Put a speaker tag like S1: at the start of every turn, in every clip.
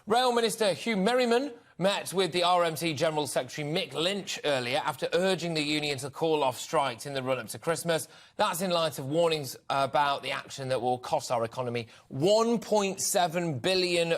S1: Rail Minister Hugh Merriman met with the RMT General Secretary Mick Lynch earlier after urging the union to call off strikes in the run-up to Christmas. That's in light of warnings about the action that will cost our economy £1.7 billion.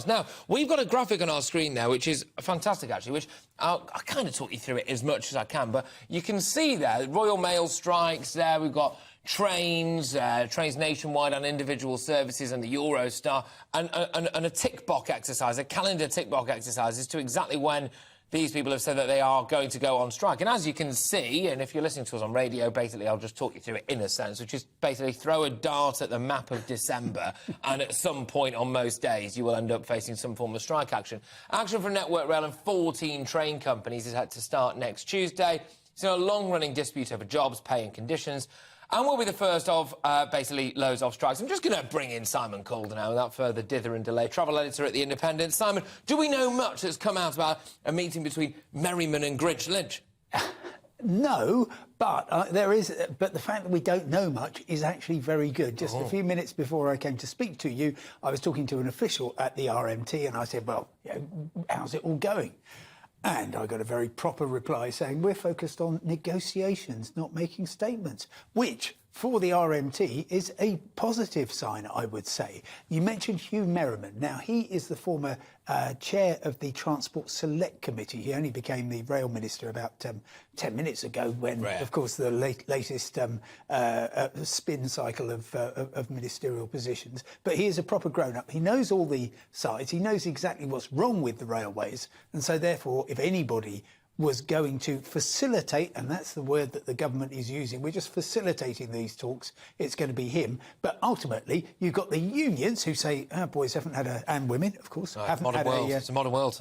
S1: Now, we've got a graphic on our screen there, which is fantastic, actually, which I'll kind of talk you through it as much as I can, but you can see there, Royal Mail strikes there, we've got trains nationwide on individual services and the Eurostar, and a tick-box exercise, a calendar tick-box exercise as to exactly when these people have said that they are going to go on strike. And as you can see, and if you're listening to us on radio, basically I'll just talk you through it in a sense, which is basically throw a dart at the map of December and at some point on most days you will end up facing some form of strike action. Action from Network Rail and 14 train companies is had to start next Tuesday. It's a long-running dispute over jobs, pay and conditions. And we'll be the first of, basically, loads of strikes. I'm just going to bring in Simon Calder now, without further dither and delay, travel editor at The Independent. Simon, do we know much that's come out about a meeting between Merriman and Lynch?
S2: No, but there is. But the fact that we don't know much is actually very good. Just a few minutes before I came to speak to you, I was talking to an official at the RMT, and I said, "Well, how's it all going?" And I got a very proper reply saying, we're focused on negotiations, not making statements, which, for the RMT, is a positive sign, I would say. You mentioned Hugh Merriman. Now, he is the former chair of the Transport Select Committee. He only became the rail minister about 10 minutes ago when, of course, the latest spin cycle of ministerial positions. But he is a proper grown-up. He knows all the sides. He knows exactly what's wrong with the railways. And so, therefore, if anybody was going to facilitate, and that's the word that the government is using, we're just facilitating these talks, it's going to be him. But ultimately, you've got the unions who say, our boys haven't had and women, of course, haven't had
S1: it's a modern world.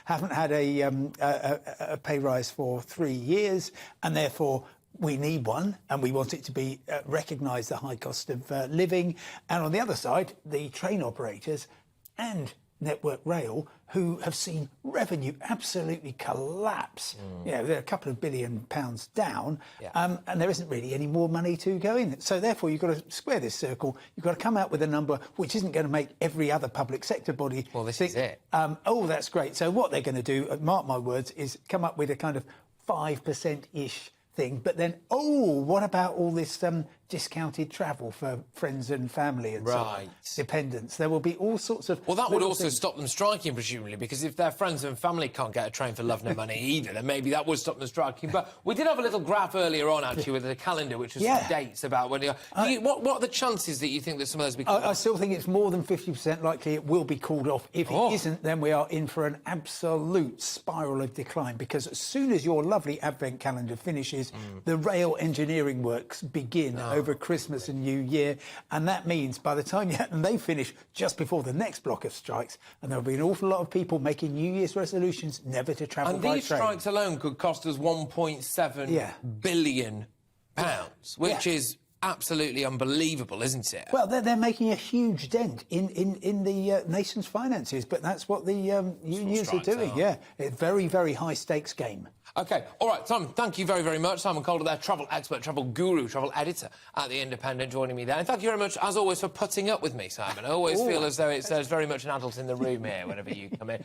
S2: Haven't had a pay rise for 3 years, and therefore we need one, and we want it to be recognise the high cost of living. And on the other side, the train operators and Network Rail, who have seen revenue absolutely collapse. They're a couple of £1 billion down, and there isn't really any more money to go in. So therefore, you've got to square this circle. You've got to come out with a number which isn't going to make every other public sector body
S1: think, is it.
S2: Oh, that's great. So what they're going to do, mark my words, is come up with a kind of 5%-ish thing, but then, what about all this discounted travel for friends and family and so on, dependents? There will be all sorts of...
S1: Well, that would also stop them striking, presumably, because if their friends and family can't get a train for love nor money either, then maybe that would stop them striking. But we did have a little graph earlier on, actually, with the calendar, which was some dates about when... what are the chances that you think that some of those will be called off?
S2: I still think it's more than 50% likely it will be called off. If it isn't, then we are in for an absolute spiral of decline, because as soon as your lovely Advent calendar finishes, the rail engineering works begin over Christmas and New Year, and that means by the time they finish just before the next block of strikes, and there'll be an awful lot of people making New Year's resolutions never to travel by train.
S1: And these strikes alone could cost us £1.7 billion, which is absolutely unbelievable, isn't it?
S2: Well, they're making a huge dent in the nation's finances, but that's what the unions are doing. It's a very, very high stakes game.
S1: OK, all right, Simon, thank you very, very much. Simon Calder there, travel expert, travel guru, travel editor at The Independent, joining me there. And thank you very much, as always, for putting up with me, Simon. I always feel as though there's very much an adult in the room here whenever you come in.